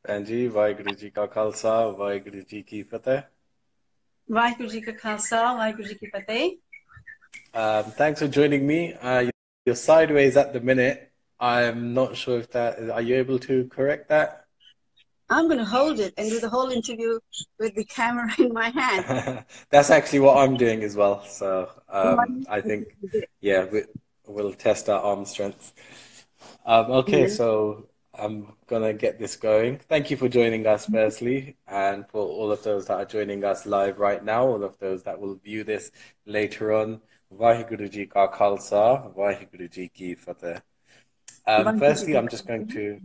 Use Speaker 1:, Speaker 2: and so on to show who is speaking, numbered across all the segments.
Speaker 1: जी वाहिगुरु जी का खालसा वाहिगुरु जी की फतेह.
Speaker 2: वाहिगुरु जी का खालसा वाहिगुरु जी की फतेह.
Speaker 1: Thanks for joining me. You're sideways at the minute. I'm not sure if that are you able to correct that?
Speaker 2: I'm going to hold it and do the whole interview with the camera in my hand.
Speaker 1: That's actually what I'm doing as well. So I think, yeah, we'll test our arm strength. Okay,
Speaker 2: Yes.
Speaker 1: so I'm gonna get this going. Thank you for joining us, firstly, and for all of those that are joining us live right now, all of those that will view this later on. Vaheguru Ji Ka Khalsa, Vaheguru Ji Ki Fateh.
Speaker 2: Waheguru ji
Speaker 1: Firstly,
Speaker 2: का
Speaker 1: I'm just going
Speaker 2: Khalsa.
Speaker 1: to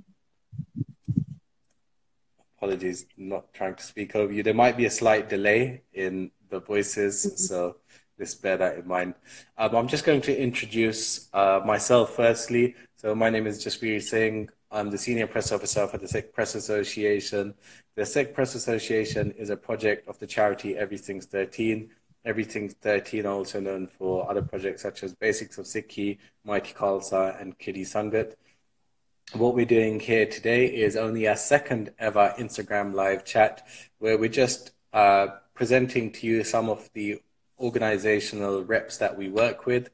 Speaker 1: apologies, not trying to speak over you. There might be a slight delay in the voices, so just bear that in mind. I'm just going to introduce myself firstly. So my name is Jasveer Singh. I'm the Senior Press Officer for the Sikh Press Association. The Sikh Press Association is a project of the charity Everything's 13. Everything's 13, also known for other projects such as Basics of Sikhi, Mighty Khalsa, and Kiddy Sangat. What we're doing here today is only our second ever Instagram live chat where we're just presenting to you some of the organizational reps that we work with.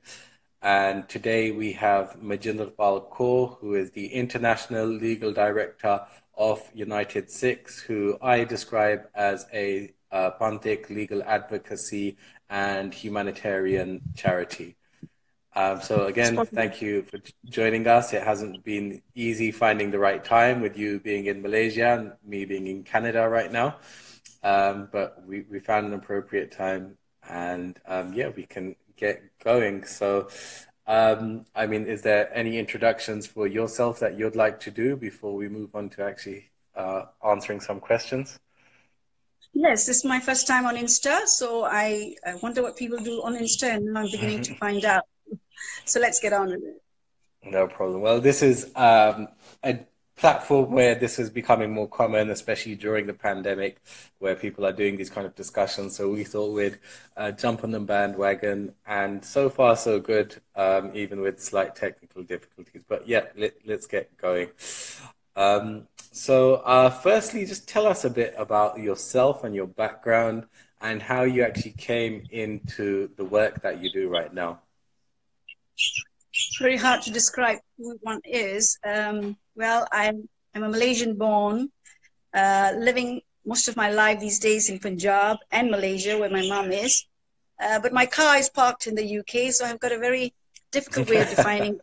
Speaker 1: And today we have Mejindarpal Kaur, who is the International Legal Director of United Sikhs, who I describe as a Panthic legal advocacy and humanitarian charity. So again, thank you for joining us. It hasn't been easy finding the right time with you being in Malaysia and me being in Canada right now. But we found an appropriate time and yeah, we can get going. So, I mean, is there any introductions for yourself that you'd like to do before we move on to actually answering some questions?
Speaker 2: Yes, this is my first time on Insta, so I wonder what people do on Insta, and now I'm beginning to find out. So let's get on with it.
Speaker 1: No problem. Well, this is a platform where this is becoming more common, especially during the pandemic, where people are doing these kind of discussions. So we thought we'd jump on the bandwagon, and so far so good, even with slight technical difficulties. But yeah, let's get going. Firstly, just tell us a bit about yourself and your background and how you actually came into the work that you do right now.
Speaker 2: Very hard to describe who one is. Well, I'm a Malaysian born, living most of my life these days in Punjab and Malaysia, where my mom is. But my car is parked in the UK, so I've got a very difficult way of defining.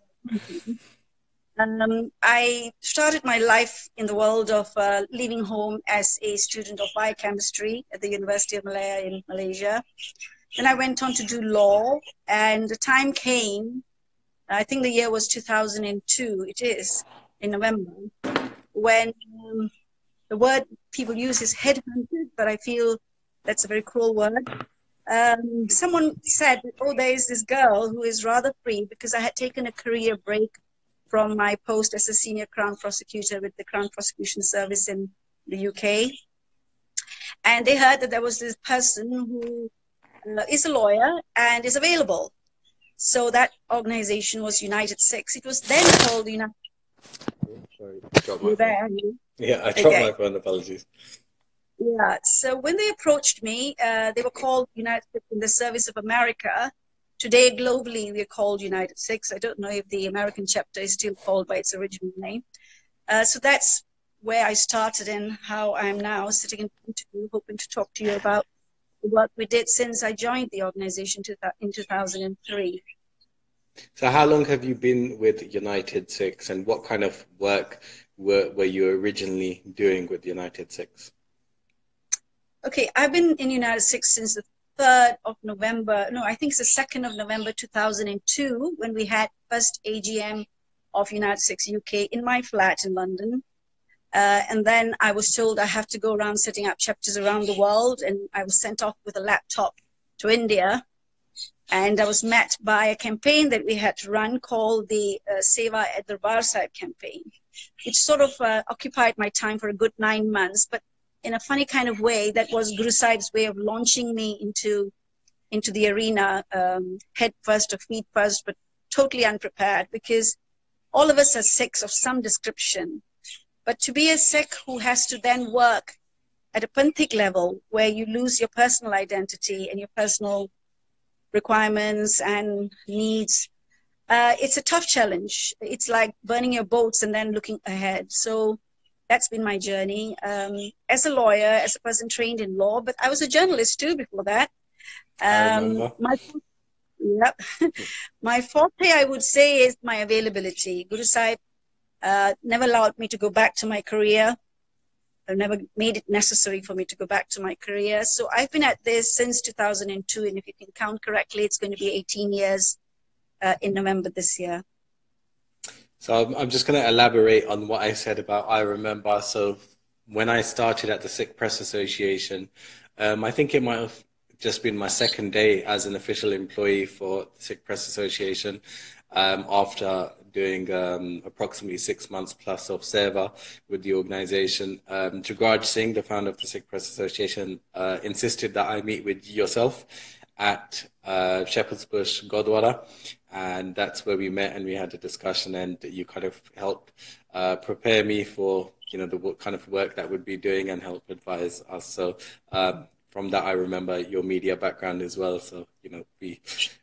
Speaker 2: I started my life in the world of leaving home as a student of biochemistry at the University of Malaya in Malaysia. Then I went on to do law, and the time came, I think the year was 2002, it is, in November, when the word people use is headhunted, but I feel that's a very cruel word. Someone said, oh, there is this girl who is rather free, because I had taken a career break from my post as a senior Crown prosecutor with the Crown Prosecution Service in the UK. And they heard that there was this person who is a lawyer and is available. So that organization was United Six. It was then called the United.
Speaker 1: Sorry, dropped my
Speaker 2: You
Speaker 1: phone.
Speaker 2: there?
Speaker 1: Yeah, I dropped
Speaker 2: Okay.
Speaker 1: my phone. Apologies.
Speaker 2: Yeah. So when they approached me, they were called United Six in the Service of America. Today, globally, we're called United Six. I don't know if the American chapter is still called by its original name. So that's where I started and how I'm now sitting in front of you, hoping to talk to you about the work we did since I joined the organization in 2003.
Speaker 1: So how long have you been with United Six, and what kind of work were you originally doing with United Six?
Speaker 2: Okay, I've been in United Six since the 3rd of November. No, I think it's the 2nd of November 2002 when we had first AGM of United Six UK in my flat in London. And then I was told I have to go around setting up chapters around the world, and I was sent off with a laptop to India. And I was met by a campaign that we had to run called the Seva at Darbar Sahib campaign, which sort of occupied my time for a good 9 months. But in a funny kind of way, that was Guru Sahib's way of launching me into the arena, head first or feet first, but totally unprepared, because all of us are Sikhs of some description. But to be a Sikh who has to then work at a Panthic level, where you lose your personal identity and your personal requirements and needs, it's a tough challenge. It's like burning your boats and then looking ahead. So that's been my journey as a lawyer, as a person trained in law, but I was a journalist too before that.
Speaker 1: I remember.
Speaker 2: Yep. My forte, I would say, is my availability. Guru Sahib never allowed me to go back to my career. Never made it necessary for me to go back to my career. So I've been at this since 2002, and if you can count correctly, it's going to be 18 years in November this year.
Speaker 1: So I'm just going to elaborate on what I said about I remember. So when I started at the Sikh Press Association, I think it might have just been my second day as an official employee for the Sikh Press Association, after doing approximately 6 months plus of seva with the organization. Jugaraj Singh, the founder of the Sikh Press Association, insisted that I meet with yourself at Shepherd's Bush Gurdwara, and that's where we met and we had a discussion, and you kind of helped prepare me for the kind of work that we'd be doing and help advise us. So from that, I remember your media background as well. So we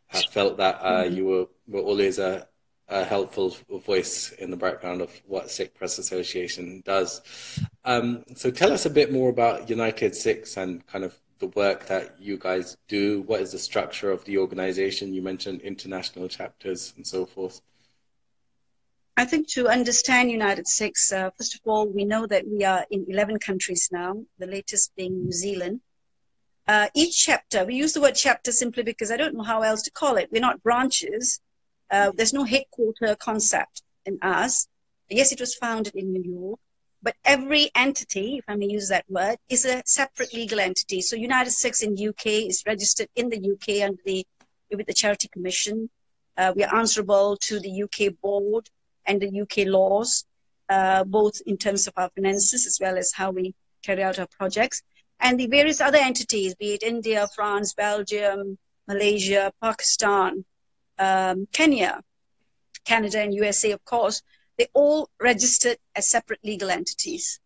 Speaker 1: have felt that you were always a helpful voice in the background of what Sikh Press Association does. So tell us a bit more about United Sikhs and kind of the work that you guys do. What is the structure of the organization? You mentioned international chapters and so forth.
Speaker 2: I think to understand United Sikhs, first of all, we know that we are in 11 countries now, the latest being New Zealand. Each chapter, we use the word chapter simply because I don't know how else to call it. We're not branches. There's no headquarter concept in us. Yes, it was founded in New York, but every entity, if I may use that word, is a separate legal entity. So United Sikhs in UK is registered in the UK with the Charity Commission. We are answerable to the UK board and the UK laws, both in terms of our finances as well as how we carry out our projects. And the various other entities, be it India, France, Belgium, Malaysia, Pakistan, Kenya, Canada, and USA, of course, they all registered as separate legal entities.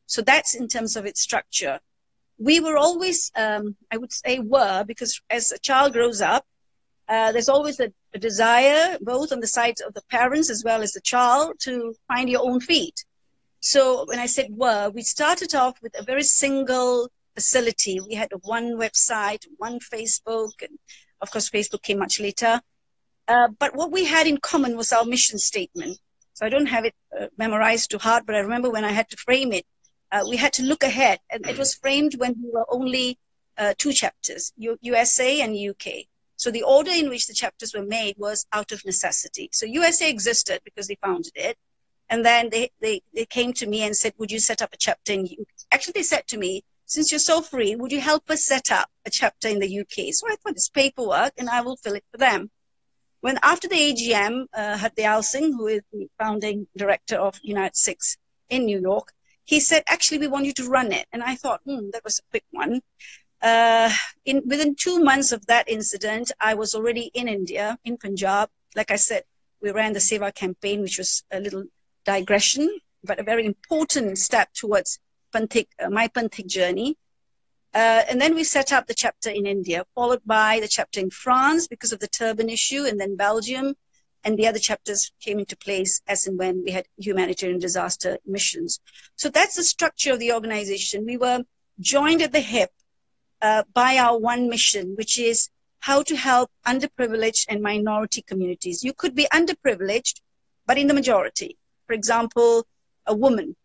Speaker 2: So that's in terms of its structure. We were always, I would say because as a child grows up, there's always a desire, both on the side of the parents as well as the child, to find your own feet. So when I said we started off with a very single facility. We had one website, one Facebook, and of course Facebook came much later. But what we had in common was our mission statement. So I don't have it memorized to heart, but I remember when I had to frame it, we had to look ahead. And it was framed when we were only 2 chapters, USA and UK. So the order in which the chapters were made was out of necessity. So USA existed because they founded it. And then they came to me and said, would you set up a chapter in UK? Actually, they said to me, since you're so free, would you help us set up a chapter in the UK? So I thought it's paperwork and I will fill it for them. When after the AGM, Hardyal Singh, who is the founding director of United Sikhs in New York, he said, actually, we want you to run it. And I thought, that was a quick one. Within 2 months of that incident, I was already in India, in Punjab. Like I said, we ran the Seva campaign, which was a little digression, but a very important step towards my Panthic journey. And then we set up the chapter in India, followed by the chapter in France because of the turban issue, and then Belgium, and the other chapters came into place as and when we had humanitarian disaster missions. So that's the structure of the organization. We were joined at the hip by our one mission, which is how to help underprivileged and minority communities. You could be underprivileged, but in the majority. For example, a woman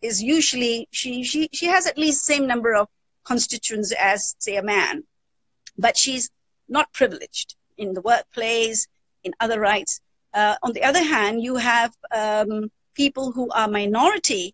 Speaker 2: is usually, she has at least the same number of constituents as, say, a man, but she's not privileged in the workplace, in other rights. On the other hand, you have people who are minority,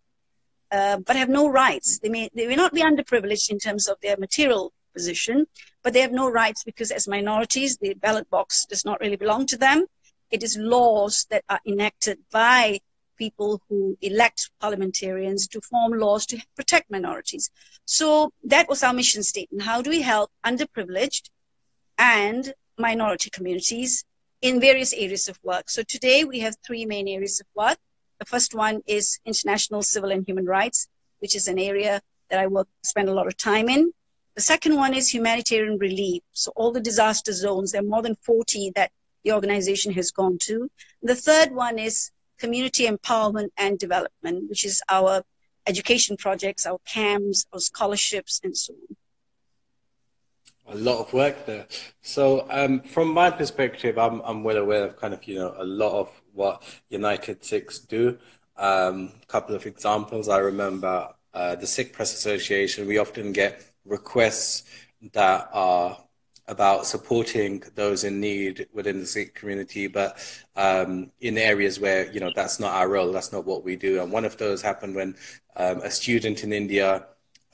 Speaker 2: but have no rights. They may not be underprivileged in terms of their material position, but they have no rights because as minorities, the ballot box does not really belong to them. It is laws that are enacted by people who elect parliamentarians to form laws to protect minorities. So that was our mission statement. How do we help underprivileged and minority communities in various areas of work? So today we have 3 main areas of work. The first one is international civil and human rights, which is an area that I spend a lot of time in. The second one is humanitarian relief. So all the disaster zones, there are more than 40 that the organization has gone to. The third one is community empowerment and development, which is our education projects, our camps, our scholarships, and so on.
Speaker 1: A lot of work there. So from my perspective, I'm well aware of kind of, a lot of what United Sikhs do. Couple of examples. I remember the Sikh Press Association, we often get requests that are about supporting those in need within the Sikh community, but in areas where, that's not our role, that's not what we do. And one of those happened when a student in India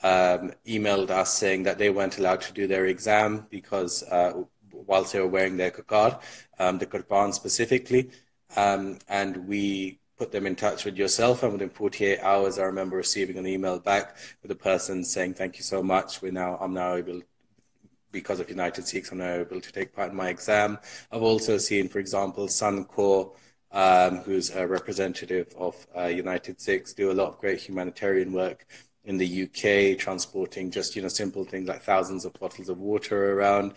Speaker 1: emailed us saying that they weren't allowed to do their exam because whilst they were wearing their kakar, the kirpan specifically, and we put them in touch with yourself, and within 48 hours, I remember receiving an email back with a person saying, "Thank you so much. I'm now able, because of United Sikhs, I'm now able to take part in my exam." I've also seen, for example, Sun Kaur, who's a representative of United Sikhs, do a lot of great humanitarian work in the UK, transporting just, simple things like thousands of bottles of water around.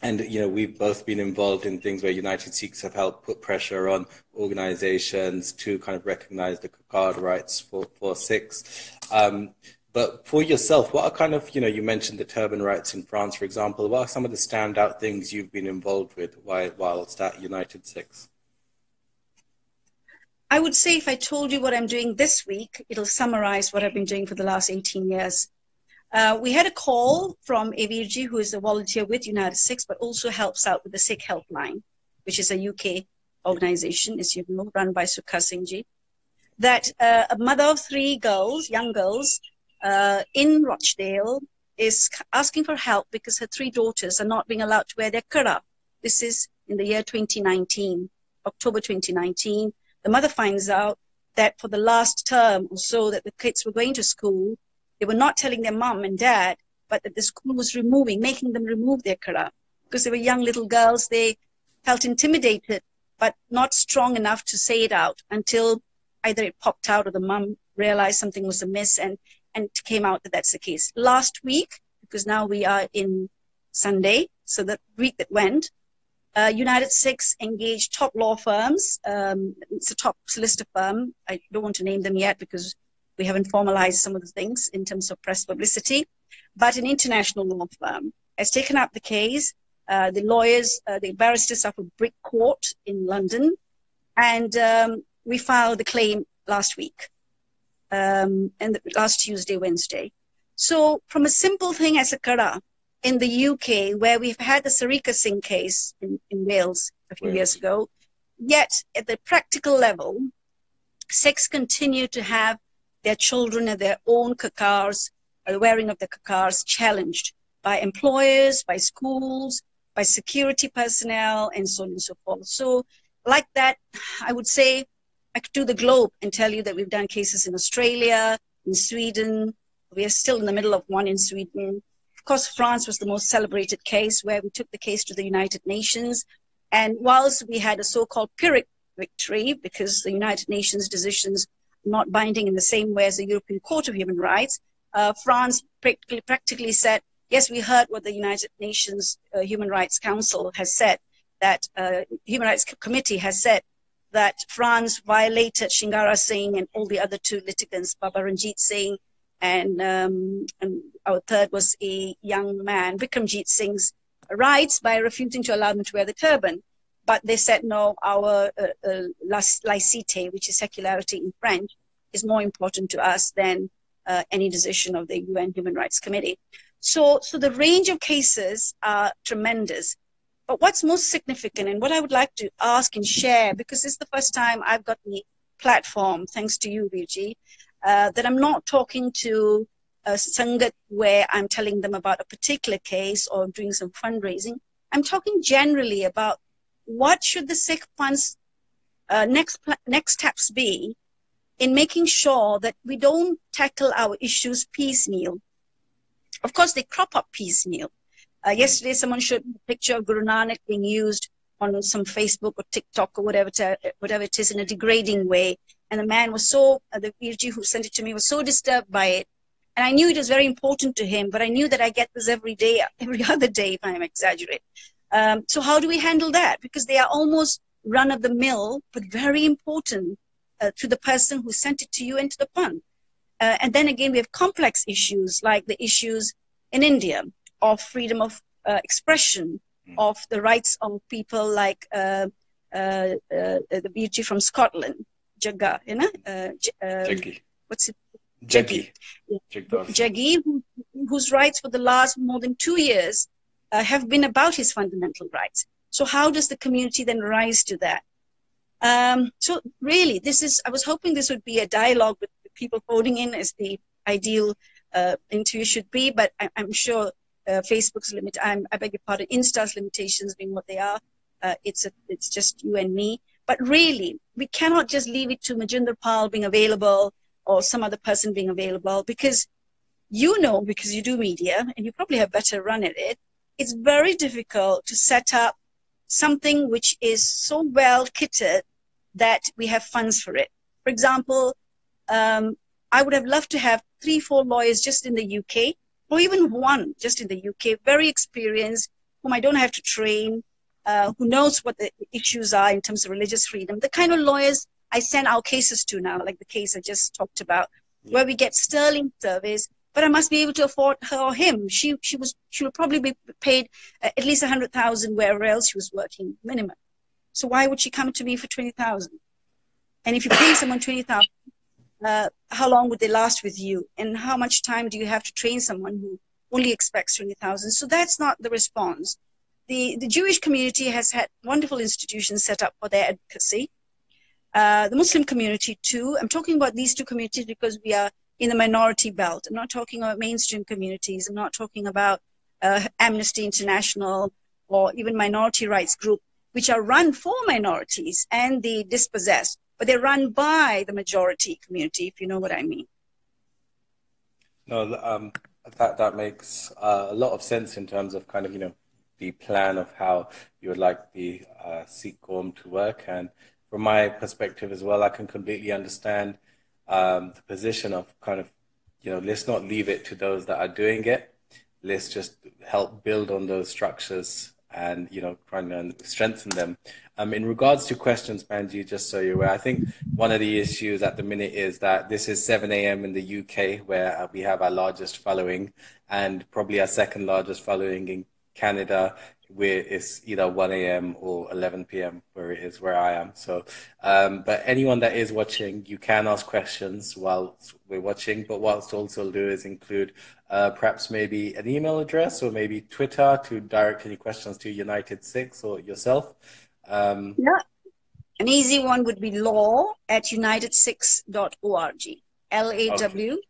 Speaker 1: And, we've both been involved in things where United Sikhs have helped put pressure on organizations to kind of recognize the card rights for Sikhs. But for yourself, what are kind of, you mentioned the turban rights in France, for example. What are some of the standout things you've been involved with whilst at United Sikhs?
Speaker 2: I would say if I told you what I'm doing this week, it'll summarize what I've been doing for the last 18 years. We had a call from Avirji, who is a volunteer with United Sikhs, but also helps out with the Sikh Helpline, which is a UK organization, as you know, run by Sukha Singh ji, that a mother of 3 girls, young girls, in Rochdale is asking for help because her 3 daughters are not being allowed to wear their kara. This is in the year 2019, October 2019. The mother finds out that for the last term or so that the kids were going to school, they were not telling their mom and dad, but that the school was making them remove their kara. Because they were young little girls, they felt intimidated, but not strong enough to say it out until either it popped out or the mom realized something was amiss and it came out that that's the case. Last week, because now we are in Sunday, so the week that went, United Sikhs engaged top law firms. It's a top solicitor firm. I don't want to name them yet because we haven't formalized some of the things in terms of press publicity. But an international law firm has taken up the case. The lawyers, the barristers are for Brick Court in London. And we filed the claim last week, and last Tuesday, Wednesday. So from a simple thing as a kara, in the UK, where we've had the Sarika Singh case in Wales a few years ago, yet at the practical level, Sikhs continue to have their children and their own kakars, the wearing of the kakars, challenged by employers, by schools, by security personnel, and so on and so forth. So like that, I would say I could do the globe and tell you that we've done cases in Australia, in Sweden. We are still in the middle of one in Sweden. Of course, France was the most celebrated case where we took the case to the United Nations. And whilst we had a so-called Pyrrhic victory, because the United Nations decisions are not binding in the same way as the European Court of Human Rights, France practically said, yes, we heard what the United Nations Human Rights Council has said, that Human Rights Committee has said that France violated Shingara Singh and all the other 2 litigants, Baba Ranjit Singh, and our third was a young man, Bikramjit Singh's rights by refusing to allow them to wear the turban. But they said, no, our laïcité, which is secularity in French, is more important to us than any decision of the UN Human Rights Committee. So the range of cases are tremendous. But what's most significant, and what I would like to ask and share, because it's the first time I've got the platform, thanks to you, Virji, that I'm not talking to a Sangat where I'm telling them about a particular case or doing some fundraising. I'm talking generally about what should the Sikh Fund's next steps be in making sure that we don't tackle our issues piecemeal. Of course, they crop up piecemeal. Yesterday, someone showed me a picture of Guru Nanak being used on some Facebook or TikTok or whatever it is in a degrading way. And the man was so, the PhD who sent it to me was so disturbed by it. And I knew it was very important to him, but I knew that I get this every day, every other day, if I'm exaggerating. So how do we handle that? Because they are almost run of the mill, but very important to the person who sent it to you and to the fund. And then again, we have complex issues like the issues in India of freedom of expression, of the rights of people like the beauty from Scotland, Jagga, you know?
Speaker 1: Jaggi.
Speaker 2: What's it?
Speaker 1: Jaggi.
Speaker 2: Jaggi, whose rights for the last more than 2 years have been about his fundamental rights. So how does the community then rise to that? So really, I was hoping this would be a dialogue with people voting in as the ideal interview should be, but I'm sure Facebook's limit, I beg your pardon, Insta's limitations being what they are, it's just you and me. But really, we cannot just leave it to Mejindarpal being available or some other person being available, because because you do media and you probably have better run at it, it's very difficult to set up something which is so well kitted that we have funds for it. For example, I would have loved to have 3-4 lawyers just in the UK, or even one just in the UK, very experienced, whom I don't have to train, who knows what the issues are in terms of religious freedom. The kind of lawyers I send our cases to now, like the case I just talked about, where we get sterling service, but I must be able to afford her or him. She will probably be paid at least 100,000 wherever else she was working, minimum. So why would she come to me for 20,000? And if you pay someone 20,000, how long would they last with you? And how much time do you have to train someone who only expects 20,000? So that's not the response. The Jewish community has had wonderful institutions set up for their advocacy. The Muslim community too. I'm talking about these two communities because we are in the minority belt. I'm not talking about mainstream communities. I'm not talking about Amnesty International or even minority rights group, which are run for minorities and the dispossessed, but they're run by the majority community, if you know what I mean.
Speaker 1: No, that makes a lot of sense in terms of kind of, the plan of how you would like the Sikh Qawm to work. And from my perspective as well, I can completely understand the position of kind of, let's not leave it to those that are doing it. Let's just help build on those structures and, trying to strengthen them. In regards to questions, Panji, just so you're aware, I think one of the issues at the minute is that this is 7 a.m. in the UK, where we have our largest following, and probably our second largest following in Canada, where it's either 1 a.m. or 11 p.m. where I am. So, but anyone that is watching, you can ask questions while we're watching, but what I'll also do is include perhaps maybe an email address or maybe Twitter to direct any questions to United Six or yourself.
Speaker 2: Yeah, an easy one would be law@unitedsix.org. LAW, you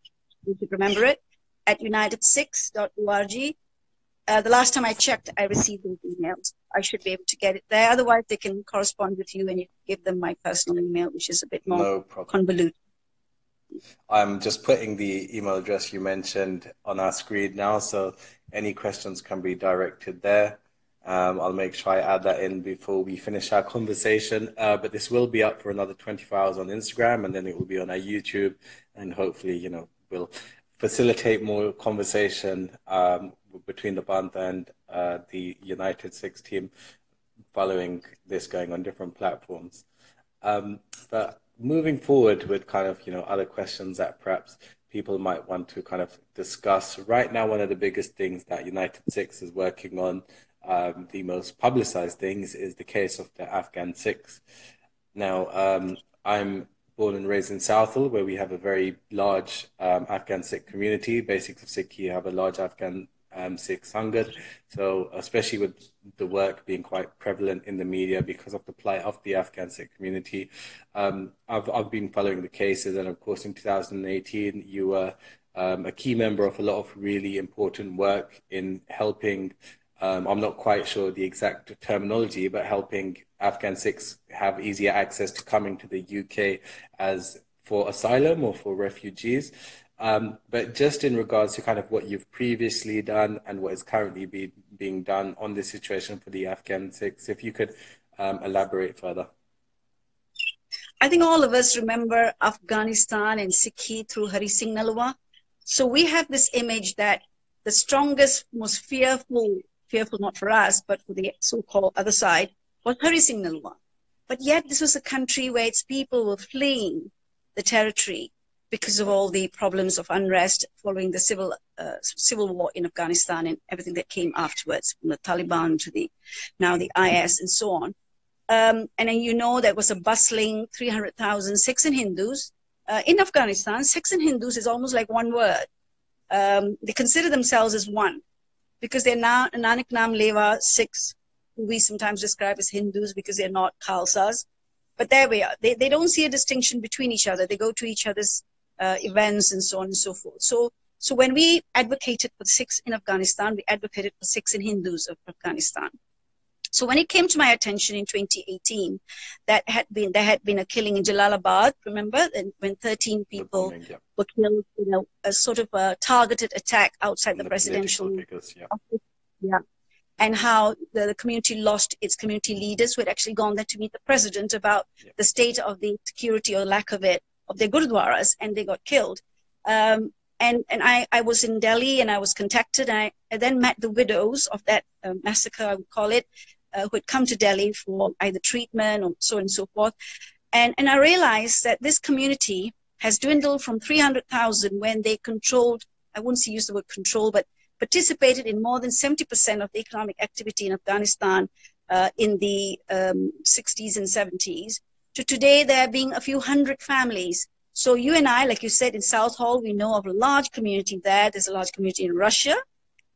Speaker 2: should remember it, at unitedsix.org. The last time I checked, I received those emails. I should be able to get it there. Otherwise, they can correspond with you and you give them my personal email, which is a bit more convoluted.
Speaker 1: I'm just putting the email address you mentioned on our screen now, so any questions can be directed there. I'll make sure I add that in before we finish our conversation. But this will be up for another 24 hours on Instagram, and then it will be on our YouTube, and hopefully, we'll facilitate more conversation between the Band and the United Six team following this going on different platforms. But moving forward with kind of, other questions that perhaps people might want to kind of discuss. Right now, one of the biggest things that United Six is working on, the most publicized things, is the case of the Afghan Six. Now, I'm born and raised in Southall, where we have a very large Afghan Sikh community. Basics of Sikh, have a large Afghan Sikh Sangat. So especially with the work being quite prevalent in the media because of the plight of the Afghan Sikh community, I've been following the cases, and of course in 2018 you were a key member of a lot of really important work in helping, I'm not quite sure the exact terminology, but helping Afghan Sikhs have easier access to coming to the UK as for asylum or for refugees. But just in regards to kind of what you've previously done and what is currently being done on this situation for the Afghan Six, if you could elaborate further.
Speaker 2: I think all of us remember Afghanistan and Sikhi through Hari Singh Nalwa. So we have this image that the strongest, most fearful not for us, but for the so-called other side, was Hari Singh Nalwa. But yet this was a country where its people were fleeing the territory because of all the problems of unrest following the civil war in Afghanistan and everything that came afterwards, from the Taliban to now the IS and so on. And then you know there was a bustling 300,000 Sikhs and Hindus. In Afghanistan, Sikhs and Hindus is almost like one word. They consider themselves as one because they're now Nanak Nam Leva Sikhs, who we sometimes describe as Hindus because they're not Khalsas. But there we are. They don't see a distinction between each other. They go to each other's events and so on and so forth. So when we advocated for Sikhs in Afghanistan, we advocated for Sikhs and Hindus of Afghanistan. So when it came to my attention in 2018, there had been a killing in Jalalabad, remember, when 13 people were killed, a sort of a targeted attack outside the presidential office. Yeah. And how the community lost its community leaders who had actually gone there to meet the president about the state of the security or lack of it, of their gurudwaras, and they got killed. And I was in Delhi and I was contacted. And I then met the widows of that massacre, I would call it, who had come to Delhi for either treatment or so on and so forth. And I realized that this community has dwindled from 300,000 when they controlled, I wouldn't use the word control, but participated in more than 70% of the economic activity in Afghanistan in the 60s and 70s, to today there being a few hundred families. So you and I, like you said, in South Hall, we know of a large community there. There's a large community in Russia.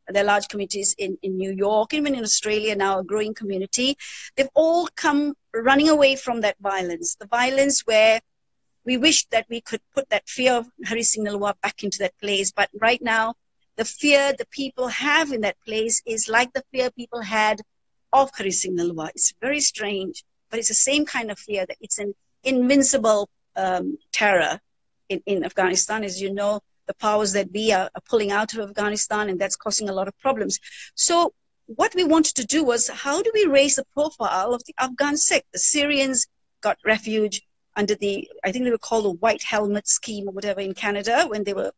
Speaker 2: There are large communities in New York, even in Australia now, a growing community. They've all come running away from that violence, the violence where we wish that we could put that fear of Hari Singh Nalwa back into that place. But right now, the fear the people have in that place is like the fear people had of Hari Singh Nalwa. It's very strange, but it's the same kind of fear, that it's an invincible terror in Afghanistan. As you know, the powers that be are pulling out of Afghanistan, and that's causing a lot of problems. So what we wanted to do was, how do we raise the profile of the Afghan Six? The Syrians got refuge under the, I think they were called the White Helmet Scheme or whatever in Canada, when they were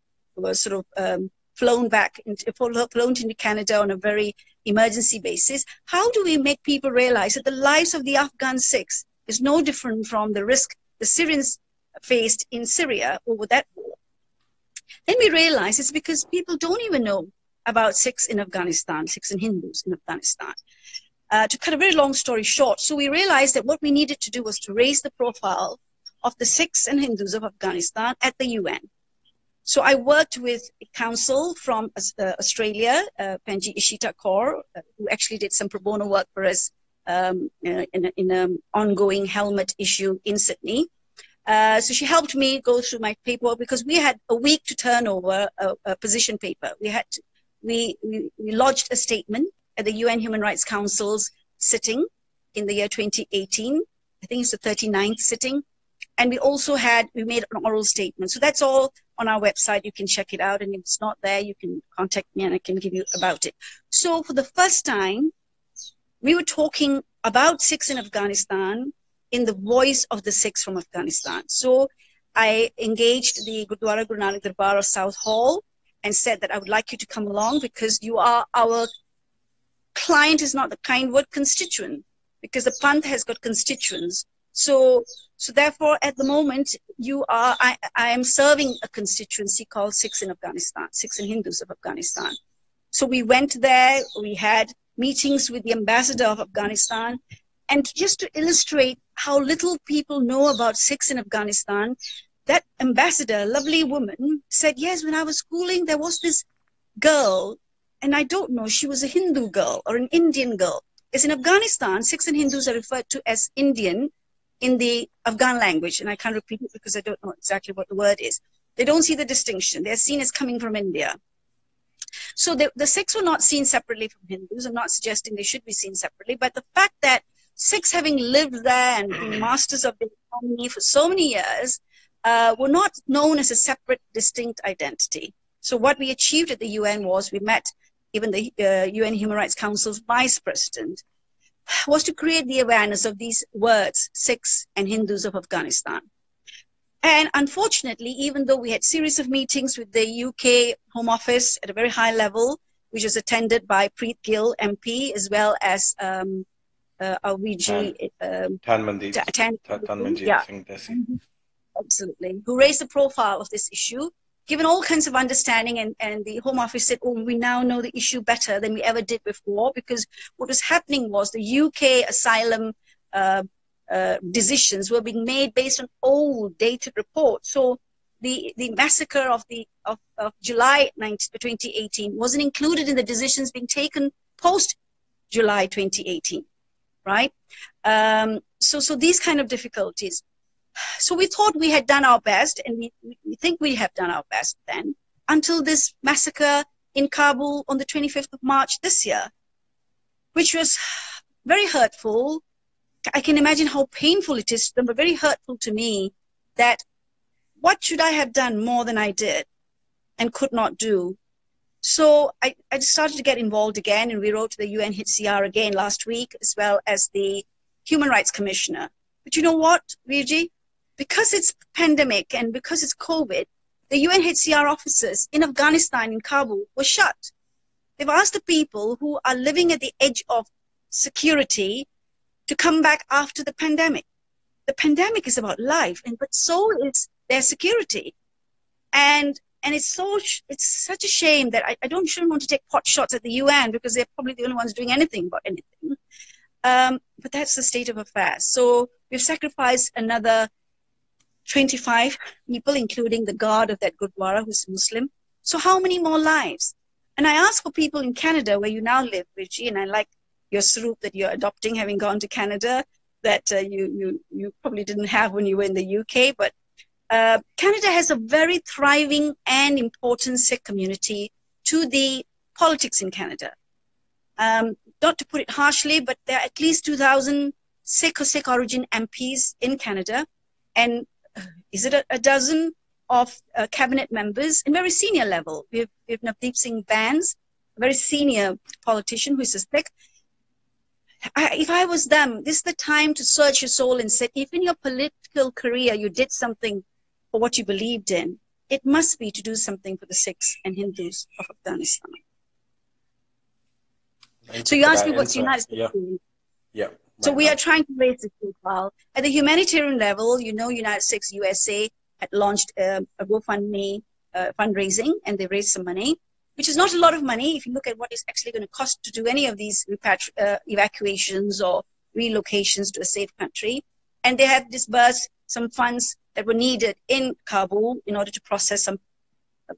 Speaker 2: sort of flown into Canada on a very emergency basis. How do we make people realize that the lives of the Afghan Six is no different from the risk the Syrians faced in Syria over that war? Then we realize it's because people don't even know about Sikhs in Afghanistan, Sikhs and Hindus in Afghanistan. To cut a very long story short, so we realized that what we needed to do was to raise the profile of the Sikhs and Hindus of Afghanistan at the UN. So I worked with a council from Australia, Panji Ishita Kaur, who actually did some pro bono work for us in an ongoing helmet issue in Sydney. So she helped me go through my paperwork, because we had a week to turn over a position paper. We lodged a statement at the UN Human Rights Council's sitting in the year 2018. I think it's the 39th sitting. And we made an oral statement. So that's all on our website. You can check it out. And if it's not there, you can contact me and I can give you about it. So for the first time, we were talking about Sikhs in Afghanistan in the voice of the Sikhs from Afghanistan. So I engaged the Gurdwara Guru Nanak Darbar of South Hall and said that I would like you to come along, because you are our client, is not the kind word, constituent, because the Panth has got constituents. So therefore, at the moment, I am serving a constituency called Sikhs in Afghanistan, Sikhs and Hindus of Afghanistan. So we went there, we had meetings with the ambassador of Afghanistan, and just to illustrate how little people know about Sikhs in Afghanistan, that ambassador, a lovely woman, said, yes, when I was schooling, there was this girl, and I don't know, she was a Hindu girl or an Indian girl. Because in Afghanistan, Sikhs and Hindus are referred to as Indian in the Afghan language, and I can't repeat it because I don't know exactly what the word is. They don't see the distinction. They're seen as coming from India. So the Sikhs were not seen separately from Hindus. I'm not suggesting they should be seen separately, but the fact that Sikhs, having lived there and been masters of the economy for so many years, were not known as a separate, distinct identity. So what we achieved at the UN was we met even the UN Human Rights Council's vice president, was to create the awareness of these words, Sikhs and Hindus of Afghanistan. And unfortunately, even though we had series of meetings with the UK Home Office at a very high level, which was attended by Preet Gill MP, as well as our VG,
Speaker 1: Tanmandeep Singh Desi.
Speaker 2: Absolutely, who raised the profile of this issue, given all kinds of understanding, and the Home Office said, oh, we now know the issue better than we ever did before, because what was happening was the UK asylum decisions were being made based on old dated reports. So the massacre of July 2018 wasn't included in the decisions being taken post July 2018, right? So these kind of difficulties. So we thought we had done our best, and we think we have done our best then, until this massacre in Kabul on the 25th of March this year, which was very hurtful. I can imagine how painful it is to them, but very hurtful to me, that what should I have done more than I did and could not do? So I started to get involved again, and we wrote to the UNHCR again last week, as well as the Human Rights Commissioner. But you know what, Virji? Because it's pandemic and because it's COVID, the UNHCR offices in Afghanistan, in Kabul, were shut. They've asked the people who are living at the edge of security to come back after the pandemic. The pandemic is about life, but so is their security. And it's such a shame that I shouldn't want to take pot shots at the UN, because they're probably the only ones doing anything about anything. But that's the state of affairs. So we've sacrificed another 25 people, including the guard of that Gurdwara, who's Muslim. So how many more lives? And I ask for people in Canada, where you now live, Virji, and I like your Sarup that you're adopting, having gone to Canada, that you probably didn't have when you were in the UK. But Canada has a very thriving and important Sikh community to the politics in Canada. Not to put it harshly, but there are at least 2,000 Sikh or Sikh origin MPs in Canada. And is it a dozen of cabinet members in very senior level? We have Navdeep Singh Bands, a very senior politician who is a Sikh. If I was them, this is the time to search your soul and say, if in your political career you did something for what you believed in, it must be to do something for the Sikhs and Hindus of Afghanistan. So you asked me what's the United States doing.
Speaker 1: Yeah.
Speaker 2: So we are trying to raise this profile. At the humanitarian level, you know, United Sikhs USA had launched a GoFundMe fundraising, and they raised some money, which is not a lot of money if you look at what it's actually going to cost to do any of these evacuations or relocations to a safe country. And they have disbursed some funds that were needed in Kabul in order to process some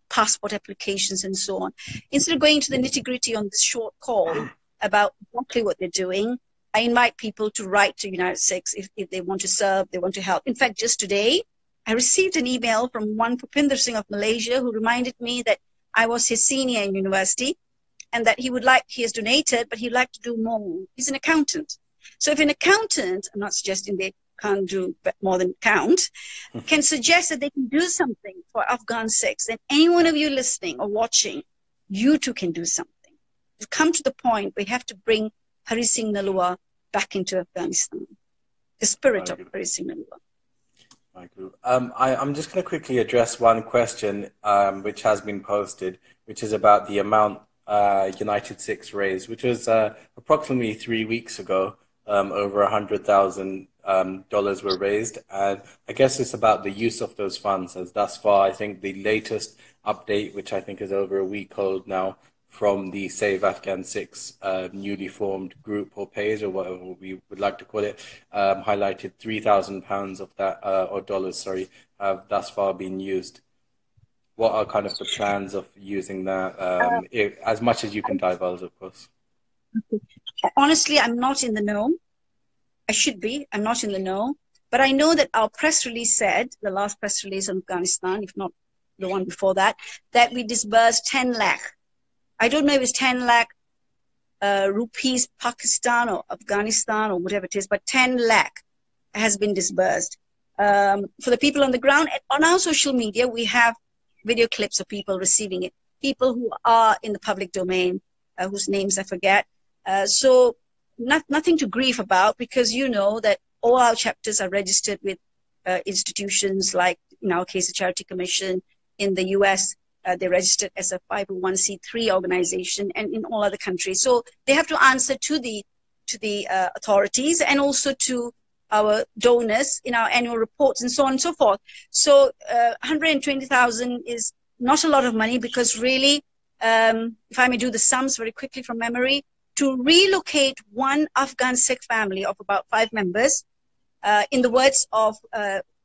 Speaker 2: passport applications and so on. Instead of going into the nitty-gritty on this short call about exactly what they're doing, I invite people to write to United Sikhs if they want to serve, they want to help. In fact, just today, I received an email from one Pupinder Singh of Malaysia, who reminded me that I was his senior in university, and that he has donated, but he'd like to do more. He's an accountant. So if an accountant, I'm not suggesting they can't do more than count, can suggest that they can do something for Afghan Sikhs, then any one of you listening or watching, you too can do something. We've come to the point we have to bring Hari Singh Nalua back into Afghanistan. The spirit of Hari Singh Nalua.
Speaker 1: I'm just going to quickly address one question which has been posted, which is about the amount United Sikhs raised, which was approximately 3 weeks ago. Over $100,000 were raised, and I guess it's about the use of those funds. As thus far, I think the latest update, which I think is over a week old now, from the Save Afghan Six newly formed group or page, or whatever we would like to call it, highlighted £3,000 of that, or dollars, sorry, have thus far been used. What are kind of the plans of using that, as much as you can divulge, of course?
Speaker 2: Honestly, I'm not in the know. I should be. I'm not in the know. But I know that our press release said, the last press release on Afghanistan, if not the one before that, that we disbursed 10 lakh. I don't know if it's 10 lakh rupees Pakistan or Afghanistan or whatever it is, but 10 lakh has been disbursed. For the people on the ground, on our social media, we have video clips of people receiving it, people who are in the public domain, whose names I forget. So nothing to grieve about, because you know that all our chapters are registered with institutions like, in our case, the Charity Commission. In the US, they're registered as a 501c3 organization, and in all other countries. So they have to answer to the authorities, and also to our donors in our annual reports, and so on and so forth. So 120,000 is not a lot of money, because really, if I may do the sums very quickly from memory, to relocate one Afghan Sikh family of about 5 members, in the words of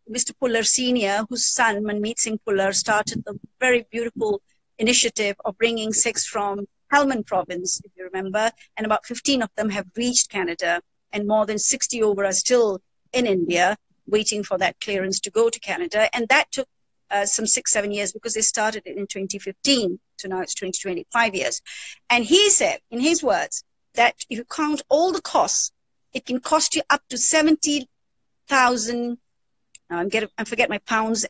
Speaker 2: Mr. Pullar Senior, whose son Manmeet Singh Pullar started the very beautiful initiative of bringing Sikhs from Helmand province, if you remember, and about 15 of them have reached Canada, and more than 60 over are still in India, waiting for that clearance to go to Canada. And that took some 6-7 years, because they started it in 2015, so now it's 2020, 5 years. And he said, in his words, that if you count all the costs, it can cost you up to 70,000, I forget my pounds,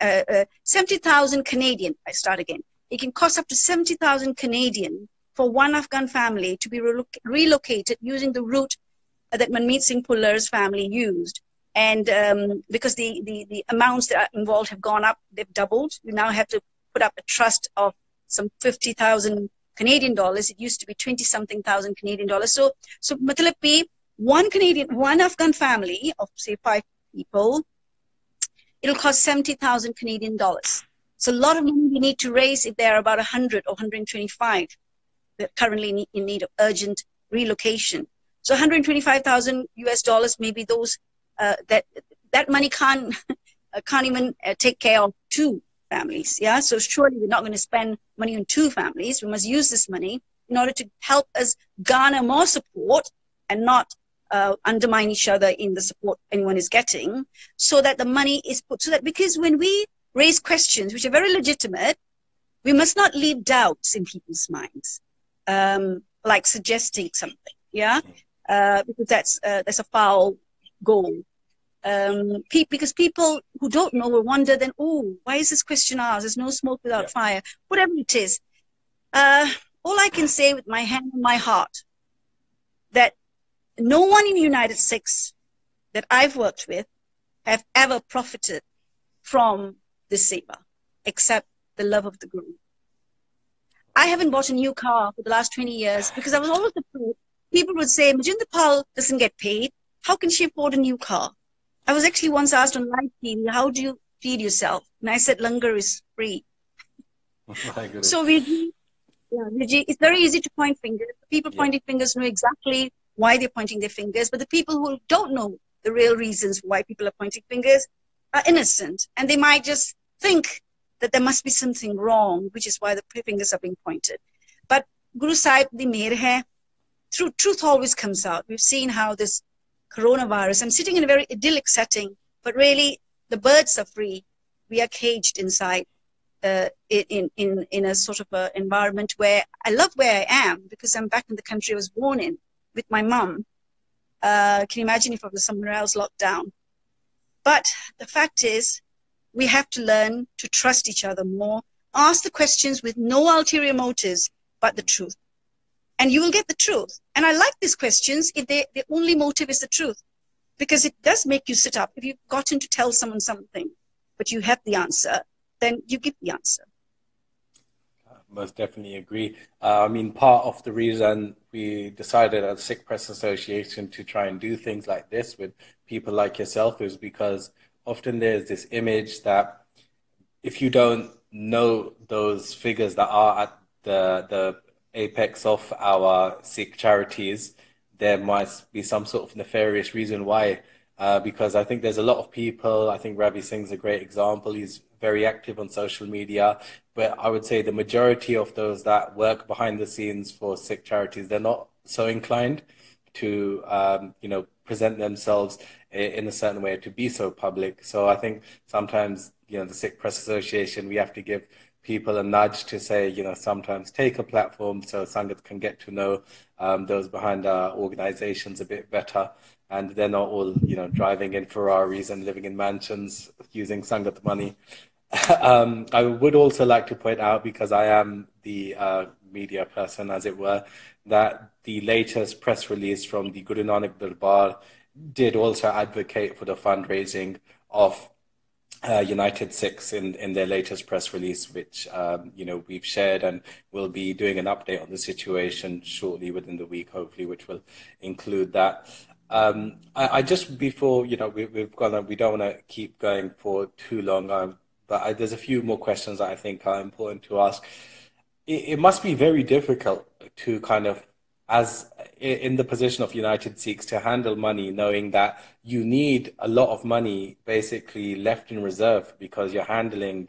Speaker 2: 70,000 Canadian, I start again. It can cost up to 70,000 Canadian for one Afghan family to be relocated using the route that Manmeet Singh Pullar's family used. And because the amounts that are involved have gone up, they've doubled. You now have to put up a trust of some 50,000 Canadian dollars. It used to be 20-something thousand Canadian dollars. So matlab bhi, one Afghan family of say 5 people, it'll cost 70,000 Canadian dollars. So a lot of money we need to raise if there are about 100 or 125 that currently in need of urgent relocation. So 125,000 US dollars, maybe those that money can't even take care of 2 families. Yeah, so surely we're not going to spend money on 2 families. We must use this money in order to help us garner more support and not undermine each other in the support anyone is getting, so that the money is put, so that, because when we raise questions which are very legitimate, we must not leave doubts in people's minds, like suggesting something, yeah, because that's a foul goal. Because people who don't know will wonder then, oh, why is this question asked? There's no smoke without fire. Whatever it is, all I can say with my hand on my heart, that no one in the United Sikhs that I've worked with have ever profited from this seva, except the love of the Guru. I haven't bought a new car for the last 20 years because I was always afraid. People would say, Mejindarpal doesn't get paid. How can she afford a new car? I was actually once asked on live TV, how do you feed yourself? And I said, langar is free. So it's very easy to point fingers. The people pointing fingers know exactly why they're pointing their fingers, but the people who don't know the real reasons why people are pointing fingers are innocent, and they might just think that there must be something wrong, which is why the fingers are being pointed. But Guru Sahib di mehr hai, truth always comes out. We've seen how this coronavirus, I'm sitting in a very idyllic setting, but really the birds are free. We are caged inside in a sort of a environment where I love where I am, because I'm back in the country I was born in with my mum. Can you imagine if I was somewhere else locked down? But the fact is, we have to learn to trust each other more, ask the questions with no ulterior motives, but the truth. And you will get the truth. And I like these questions if the only motive is the truth, because it does make you sit up. If you've gotten to tell someone something, but you have the answer, then you give the answer.
Speaker 1: Most definitely agree. I mean, part of the reason we decided at the Sikh Press Association to try and do things like this with people like yourself is because often there's this image that if you don't know those figures that are at the apex of our Sikh charities, there must be some sort of nefarious reason why. Because I think there's a lot of people, I think Ravi Singh's a great example, he's very active on social media, but I would say the majority of those that work behind the scenes for Sikh charities, they're not so inclined to, present themselves in a certain way, to be so public. So I think sometimes, the Sikh Press Association, we have to give people a nudge to say, sometimes take a platform so Sangat can get to know those behind our organizations a bit better. and they're not all, driving in Ferraris and living in mansions using Sangat money. I would also like to point out, because I am the media person, as it were, that the latest press release from the Guru Nanak Darbar did also advocate for the fundraising of United Six in their latest press release, which we've shared, and we'll be doing an update on the situation shortly within the week, hopefully, which will include that. I just before we've gone, we don't want to keep going for too long, but there's a few more questions that I think are important to ask. It must be very difficult to kind of, as in the position of United Sikhs, to handle money, knowing that you need a lot of money basically left in reserve because you're handling,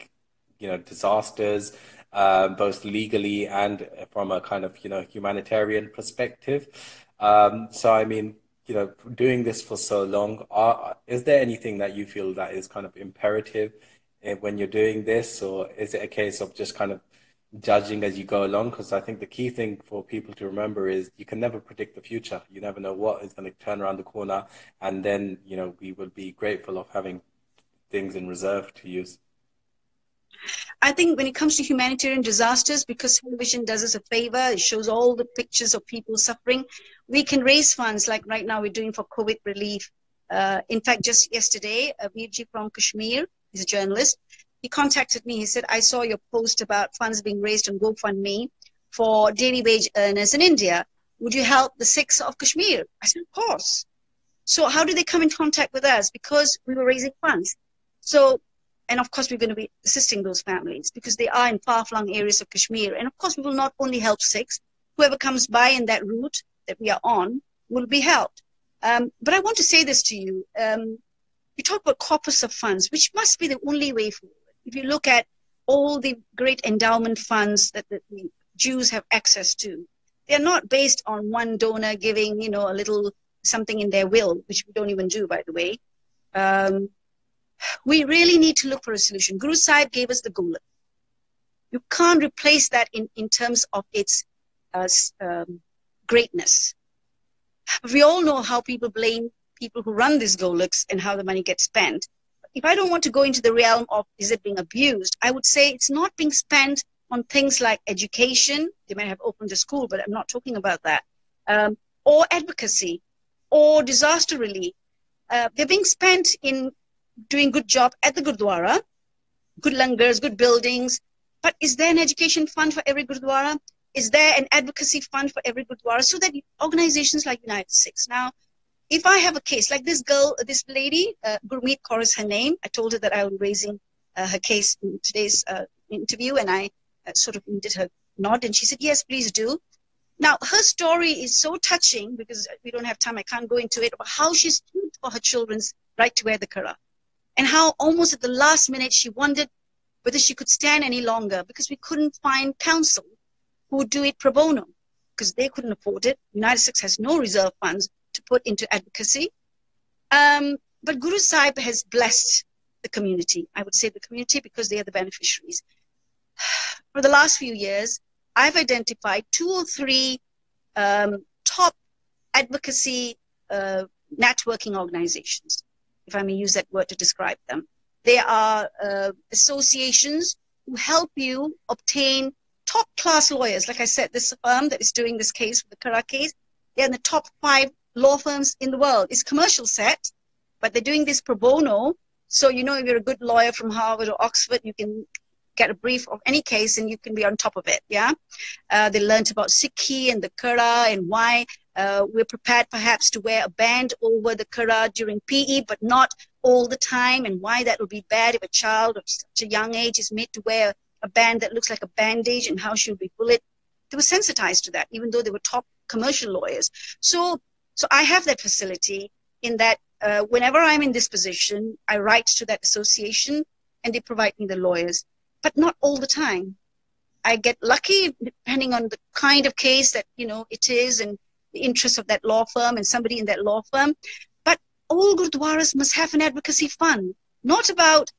Speaker 1: disasters, both legally and from a kind of, humanitarian perspective. So, I mean, doing this for so long, is there anything that you feel that is kind of imperative when you're doing this, or is it a case of just kind of judging as you go along? Because I think the key thing for people to remember is you can never predict the future. You never know what is going to turn around the corner, and then we would be grateful of having things in reserve to use.
Speaker 2: I think when it comes to humanitarian disasters, because television does us a favor, it shows all the pictures of people suffering, we can raise funds like right now we're doing for COVID relief. In fact, just yesterday, Virji from Kashmir, he's a journalist, he contacted me. He said, I saw your post about funds being raised on GoFundMe for daily wage earners in India. Would you help the Sikhs of Kashmir? I said, of course. So how did they come in contact with us? Because we were raising funds. So, and of course, we're going to be assisting those families because they are in far-flung areas of Kashmir. And of course, we will not only help Sikhs, whoever comes by in that route that we are on will be helped. But I want to say this to you. You talk about corpus of funds, which must be the only way forward. If you look at all the great endowment funds that the Jews have access to, they're not based on one donor giving, a little something in their will, which we don't even do, by the way. We really need to look for a solution. Guru Sahib gave us the golak. You can't replace that in terms of its greatness. We all know how people blame people who run these golaks and how the money gets spent. If I don't want to go into the realm of is it being abused, I would say it's not being spent on things like education. They might have opened a school, but I'm not talking about that. Or advocacy, or disaster relief. They're being spent in doing good job at the Gurdwara, good langars, good buildings. But is there an education fund for every Gurdwara? Is there an advocacy fund for every Gurdwara? So that organizations like United Sikhs. Now, if I have a case like this girl, this lady, Gurmeet Kaur is her name. I told her that I was raising her case in today's interview, and I sort of did her nod, and she said, yes, please do. Now, her story is so touching, because we don't have time, I can't go into it, about how she stood for her children's right to wear the kara, and how almost at the last minute she wondered whether she could stand any longer, because we couldn't find counsel who would do it pro bono, because they couldn't afford it. United Sikhs has no reserve funds to put into advocacy. But Guru Sahib has blessed the community. I would say the community, because they are the beneficiaries. For the last few years, I've identified 2 or 3 top advocacy networking organizations, if I may use that word to describe them. They are associations who help you obtain top-class lawyers. Like I said, this firm that is doing this case, the Kara case, they're in the top 5 law firms in the world. It's commercial set, but they're doing this pro bono. So, if you're a good lawyer from Harvard or Oxford, you can get a brief of any case and you can be on top of it, yeah? They learned about Sikhi and the Kara and why we're prepared perhaps to wear a band over the Kara during PE, but not all the time, and why that would be bad if a child of such a young age is made to wear a band that looks like a bandage, and how she would be bullied. They were sensitized to that, even though they were top commercial lawyers. So I have that facility in that whenever I'm in this position, I write to that association and they provide me the lawyers, but not all the time. I get lucky depending on the kind of case that, it is, and the interest of that law firm and somebody in that law firm. But all Gurdwaras must have an advocacy fund, not about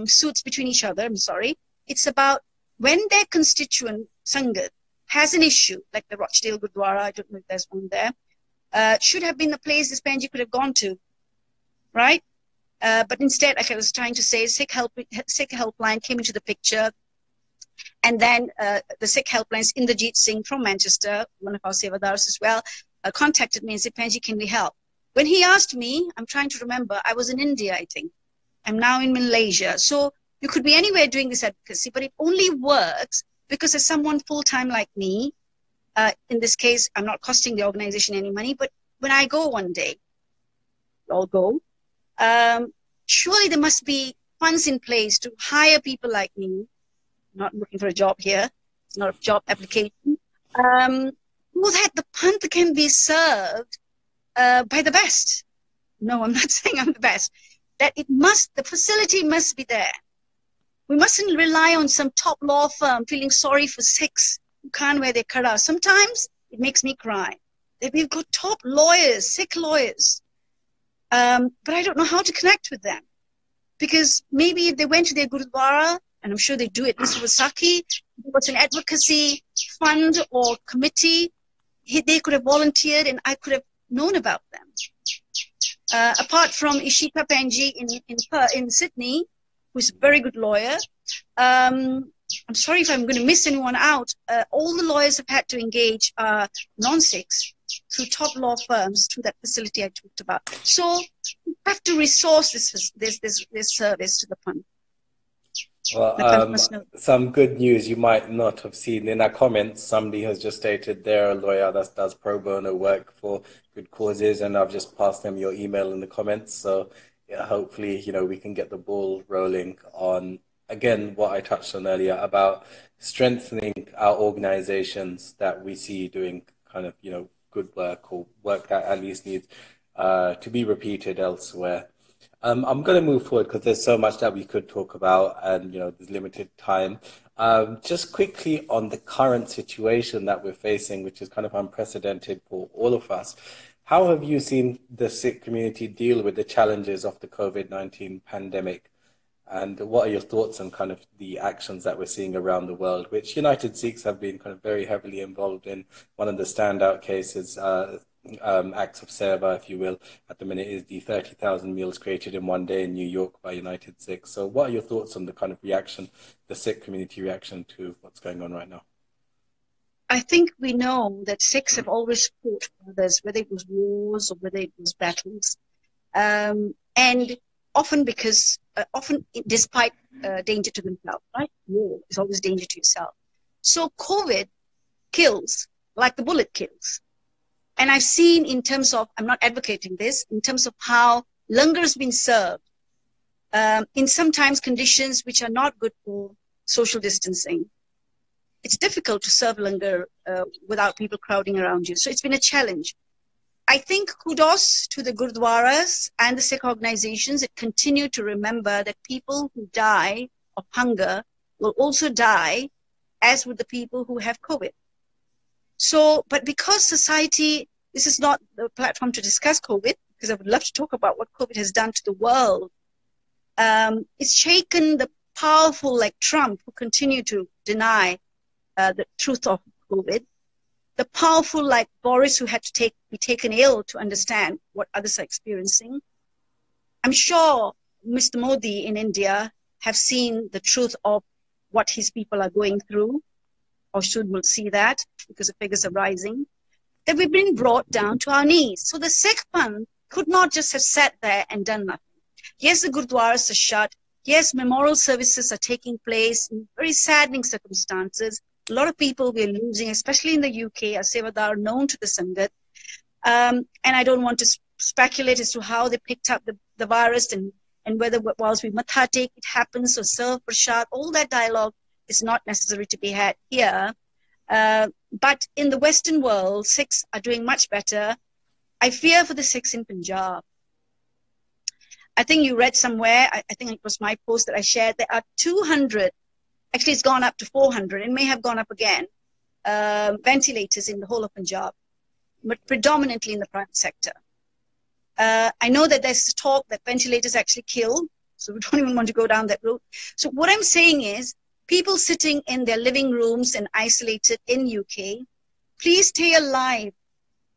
Speaker 2: suits between each other, I'm sorry. It's about when their constituent Sangat has an issue, like the Rochdale Gurdwara, I don't know if there's one there, should have been the place this Penji could have gone to, right? But instead, like I was trying to say, Sikh Helpline came into the picture. And then the Sikh Helplines, Inderjeet Singh from Manchester, one of our Sevadars as well, contacted me and said, Penji, can we help? When he asked me, I'm trying to remember, I was in India, I think. I'm now in Malaysia. So you could be anywhere doing this advocacy, but it only works because there's someone full-time like me. In this case, I'm not costing the organization any money, but when I go one day, I'll go, surely there must be funds in place to hire people like me. Not looking for a job here. It's not a job application. So that the pant can be served by the best. No, I'm not saying I'm the best. That the facility must be there. We mustn't rely on some top law firm feeling sorry for Sikhs who can't wear their kara. Sometimes it makes me cry. That we've got top lawyers, Sikh lawyers. But I don't know how to connect with them. Because maybe if they went to their Gurudwara, and I'm sure they do at least for Saki, there was an advocacy fund or committee, they could have volunteered and I could have known about them. Apart from Ishika Penji in Sydney, who's a very good lawyer, I'm sorry if I'm going to miss anyone out, all the lawyers have had to engage non-Sikhs through top law firms through that facility I talked about. So we have to resource this service to the fund.
Speaker 1: Well, some good news you might not have seen in our comments. Somebody has just stated they're a lawyer that does pro bono work for good causes, and I've just passed them your email in the comments. So yeah, hopefully, we can get the ball rolling on, again, what I touched on earlier about strengthening our organizations that we see doing kind of, good work or work that at least needs to be repeated elsewhere. I'm going to move forward because there's so much that we could talk about and, there's limited time. Just quickly on the current situation that we're facing, which is kind of unprecedented for all of us. How have you seen the Sikh community deal with the challenges of the COVID-19 pandemic? And what are your thoughts on kind of the actions that we're seeing around the world, which United Sikhs have been kind of very heavily involved in? One of the standout cases, acts of seva, if you will, at the minute is the 30,000 meals created in one day in New York by United Sikhs. So what are your thoughts on the kind of reaction, the Sikh community reaction to what's going on right now?
Speaker 2: I think we know that Sikhs have always fought for others, whether it was wars or whether it was battles. And often despite danger to themselves, right? War is always danger to yourself. So COVID kills like the bullet kills. And I've seen in terms of, I'm not advocating this, in terms of how langar has been served in sometimes conditions which are not good for social distancing. It's difficult to serve langar without people crowding around you. So it's been a challenge. I think kudos to the Gurdwaras and the Sikh organizations that continue to remember that people who die of hunger will also die, as would the people who have COVID. So, but because society, this is not the platform to discuss COVID, because I would love to talk about what COVID has done to the world. It's shaken the powerful like Trump, who continue to deny the truth of COVID. The powerful like Boris, who had to be taken ill to understand what others are experiencing. I'm sure Mr. Modi in India have seen the truth of what his people are going through, or should will see that, because the figures are rising, that we've been brought down to our knees. So the Sikh Panth could not just have sat there and done nothing. Yes, the Gurdwaras are shut. Yes, memorial services are taking place in very saddening circumstances. A lot of people we're losing, especially in the UK, are Sevadar known to the Sangat. And I don't want to speculate as to how they picked up the virus and whether whilst we matha take it happens or serve prashad. All that dialogue is not necessary to be had here. But in the Western world, Sikhs are doing much better. I fear for the Sikhs in Punjab. I think you read somewhere, I think it was my post that I shared, there are 200, actually it's gone up to 400, it may have gone up again, ventilators in the whole of Punjab, but predominantly in the private sector. I know that there's talk that ventilators actually kill, so we don't even want to go down that route. So what I'm saying is, people sitting in their living rooms and isolated in UK, please stay alive.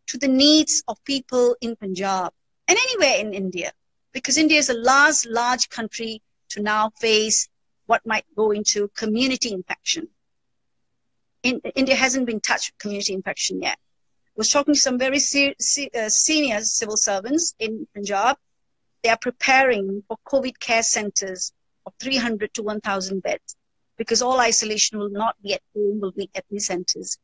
Speaker 2: to the needs of people in Punjab and anywhere in India, because India is a large country to now face what might go into community infection. India hasn't been touched with community infection yet. I was talking to some very senior civil servants in Punjab. They are preparing for COVID care centers of 300 to 1,000 beds, because all isolation will not be at home, will be at these centers.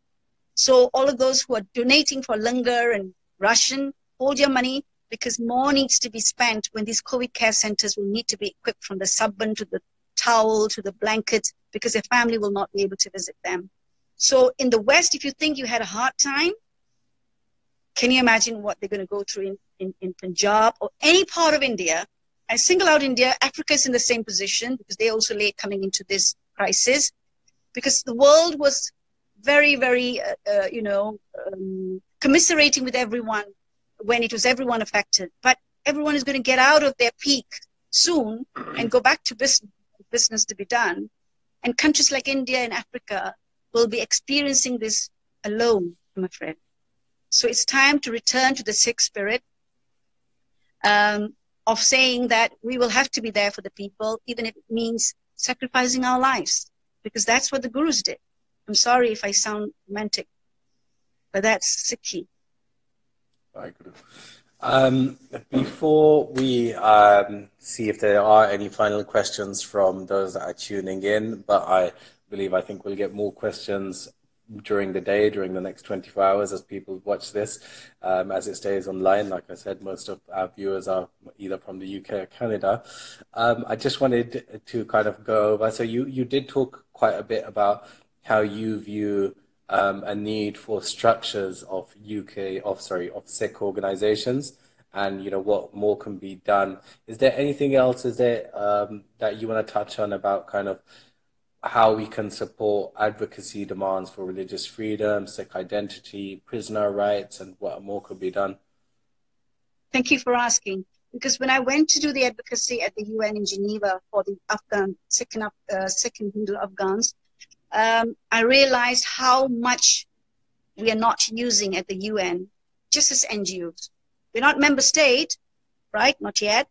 Speaker 2: So all of those who are donating for langar and ration, hold your money, because more needs to be spent when these COVID care centers will need to be equipped, from the sabban to the towel to the blankets, because their family will not be able to visit them. So in the West, if you think you had a hard time, can you imagine what they're going to go through in Punjab or any part of India? I single out India. Africa is in the same position, because they also late coming into this crisis, because the world was very, very, commiserating with everyone when it was everyone affected. But everyone is going to get out of their peak soon and go back to business to be done. And countries like India and Africa will be experiencing this alone, I'm afraid. So it's time to return to the Sikh spirit of saying that we will have to be there for the people, even if it means sacrificing our lives, because that's what the Gurus did. I'm sorry if I sound romantic, but that's Sikhi.
Speaker 1: Before we see if there are any final questions from those that are tuning in, but I think we'll get more questions during the day, during the next 24 hours as people watch this, as it stays online. Like I said, most of our viewers are either from the UK or Canada. I just wanted to kind of go over, so you did talk quite a bit about how you view a need for structures of Sikh organizations, and what more can be done. Is there anything else that you want to touch on about kind of how we can support advocacy demands for religious freedom, Sikh identity, prisoner rights, and what more could be done?
Speaker 2: Thank you for asking. Because when I went to do the advocacy at the UN in Geneva for the Afghan Sikh and Hindu Afghans, I realized how much we are not using at the UN, just as NGOs. We're not member state, right? Not yet.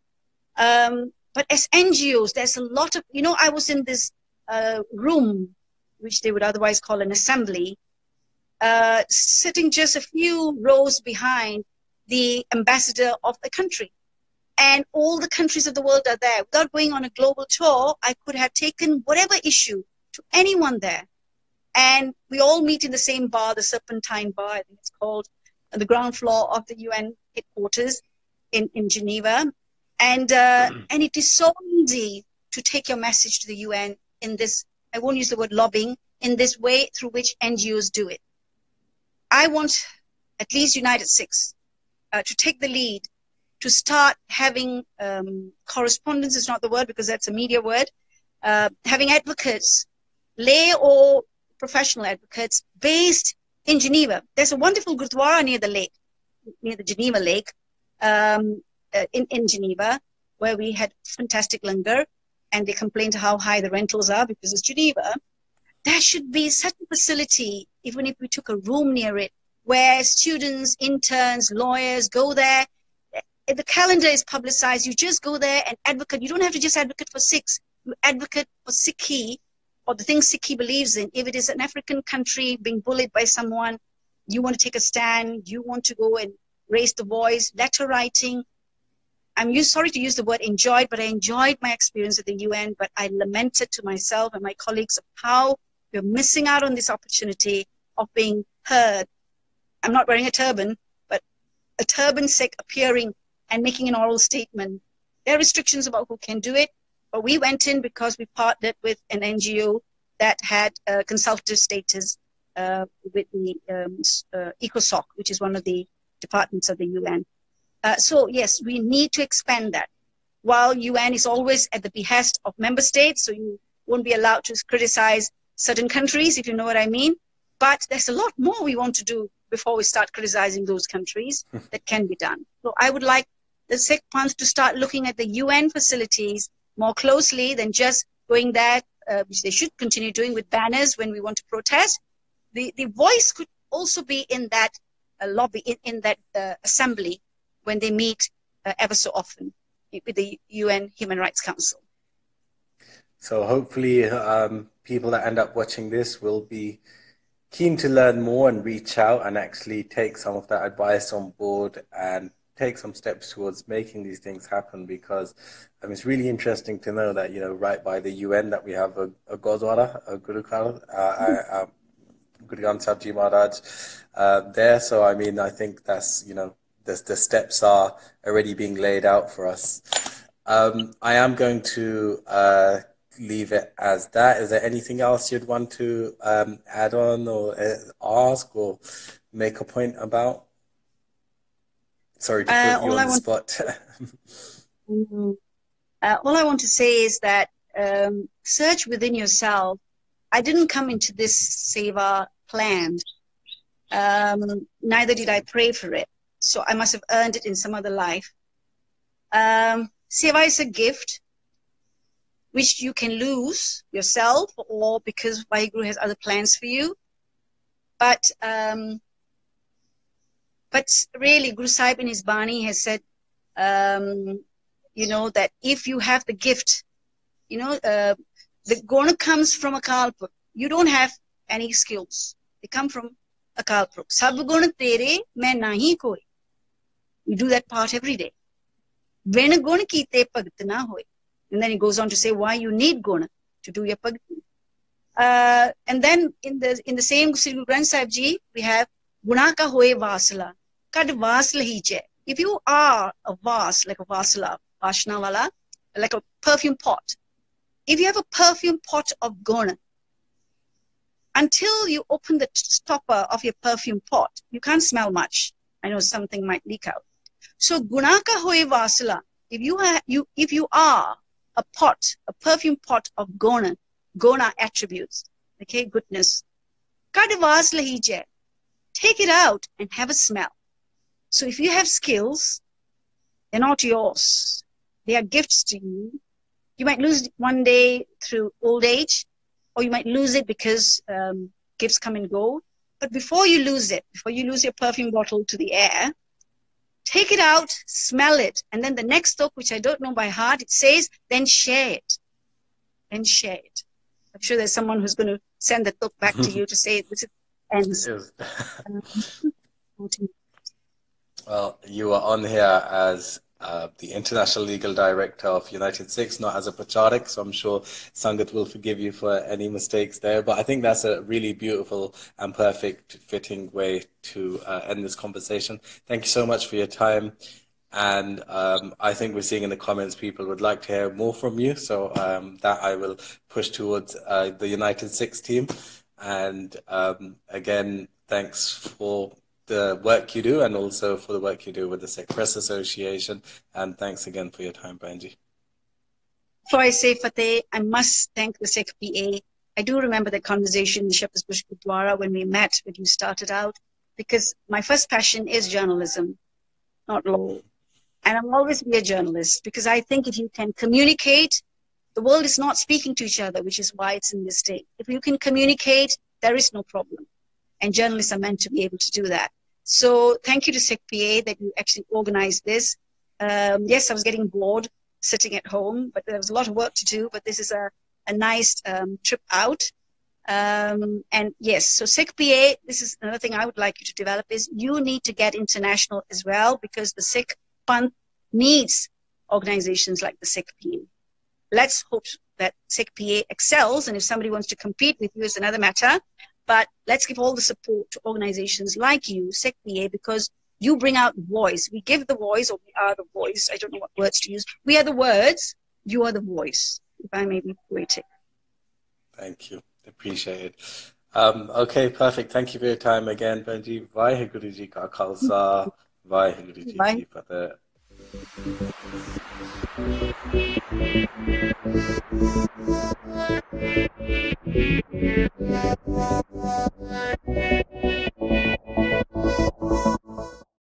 Speaker 2: But as NGOs, there's a lot of, I was in this room, which they would otherwise call an assembly, sitting just a few rows behind the ambassador of the country. And all the countries of the world are there. Without going on a global tour, I could have taken whatever issue to anyone there. And we all meet in the same bar, the Serpentine Bar, I think it's called, on the ground floor of the UN headquarters in Geneva. And it is so easy to take your message to the UN in this, I won't use the word lobbying, in this way through which NGOs do it. I want at least United Sikhs to take the lead, to start having correspondence is not the word because that's a media word, having advocates, lay or professional advocates based in Geneva. There's a wonderful Gurdwara near the lake, near the Geneva lake, in Geneva, where we had fantastic langar, and they complained how high the rentals are because it's Geneva. There should be such a facility, even if we took a room near it, where students, interns, lawyers go there. The calendar is publicized. You just go there and advocate. You don't have to just advocate for Sikhs. You advocate for Sikhi or the things Sikhi believes in. If it is an African country being bullied by someone, you want to take a stand, you want to go and raise the voice, letter writing. I'm sorry to use the word enjoyed, but I enjoyed my experience at the UN, but I lamented to myself and my colleagues of how we're missing out on this opportunity of being heard. I'm not wearing a turban, but a turban Sikh appearing and making an oral statement. There are restrictions about who can do it, but we went in because we partnered with an NGO that had consultative status with the ECOSOC, which is one of the departments of the UN. So yes, we need to expand that. While UN is always at the behest of member states, so you won't be allowed to criticize certain countries, if you know what I mean. But there's a lot more we want to do before we start criticizing those countries that can be done. So I would like the Sikh Panth to start looking at the UN facilities more closely than just going there, which they should continue doing with banners when we want to protest. The voice could also be in that lobby, in that assembly when they meet ever so often with the UN Human Rights Council.
Speaker 1: So hopefully people that end up watching this will be keen to learn more and reach out and actually take some of that advice on board and take some steps towards making these things happen, because it's really interesting to know that, right by the UN that we have a Gurdwara, a Gurukar, Guru Granth Sahib Ji Maharaj there. So, I think that's, the steps are already being laid out for us. I am going to leave it as that. Is there anything else you'd want to add on or ask or make a point about? Sorry to put you on the spot.
Speaker 2: All I want to say is that search within yourself. I didn't come into this seva planned. Neither did I pray for it. So I must have earned it in some other life. Seva is a gift which you can lose yourself, or because Vaheguru has other plans for you. But really, Guru Sahib in his Bani has said, that if you have the gift, the guna comes from Akal Purkh. You don't have any skills. They come from Akal Purkh. Sab guna tere, main nahi koi. You do that part every day. Ven gun kite bhagat na hoy. And then he goes on to say why you need guna to do your bhakti. And then in the same Sri Guru Granth Sahib Ji, we have guna ka hoye vasala. Kad vasla hi che. If you are a vase, like a vasala, vashna wala, like a perfume pot. If you have a perfume pot of guna, until you open the stopper of your perfume pot, you can't smell much. I know something might leak out. So guna ka hoye vasala. If you are a pot, a perfume pot of guna attributes, okay, goodness. Kad vasla hi che. Take it out and have a smell. So if you have skills, they're not yours. They are gifts to you. You might lose it one day through old age, or you might lose it because gifts come and go. But before you lose it, before you lose your perfume bottle to the air, take it out, smell it. And then the next talk, which I don't know by heart, it says, then share it. Then share it. I'm sure there's someone who's going to send the talk back to you to say this ends.
Speaker 1: Well, you are on here as the International Legal Director of United Sikhs, not as a Pracharak, so I'm sure Sangat will forgive you for any mistakes there. But I think that's a really beautiful and perfect fitting way to end this conversation. Thank you so much for your time. And I think we're seeing in the comments people would like to hear more from you. So that I will push towards the United Sikhs team. And again, thanks for the work you do and also for the work you do with the Sikh Press Association. And thanks again for your time, Benji.
Speaker 2: Before I say Fateh, I must thank the Sikh PA. I do remember the conversation in Shepherd's Bush Gurdwara when we met, when you started out, because my first passion is journalism, not law. And I'll always be a journalist, because I think if you can communicate, the world is not speaking to each other, which is why it's in this state. If you can communicate, there is no problem. And journalists are meant to be able to do that. So thank you to Sikh PA that you actually organized this. Yes, I was getting bored sitting at home, but there was a lot of work to do. But this is a nice trip out. And yes, so Sikh PA, this is another thing I would like you to develop, is you need to get international as well, because the Sikh Panth needs organizations like the Sikh PA. Let's hope that Sikh PA excels, and if somebody wants to compete with you is another matter. But let's give all the support to organizations like you, Sikh PA, because you bring out voice. We give the voice, or we are the voice. I don't know what words to use. We are the words, you are the voice, if I may be poetic.
Speaker 1: Thank you. Appreciate it. Okay, perfect. Thank you for your time again, Benji. Vaheguru Ji Ka Khalsa, Vaheguru Ji Ki Fateh.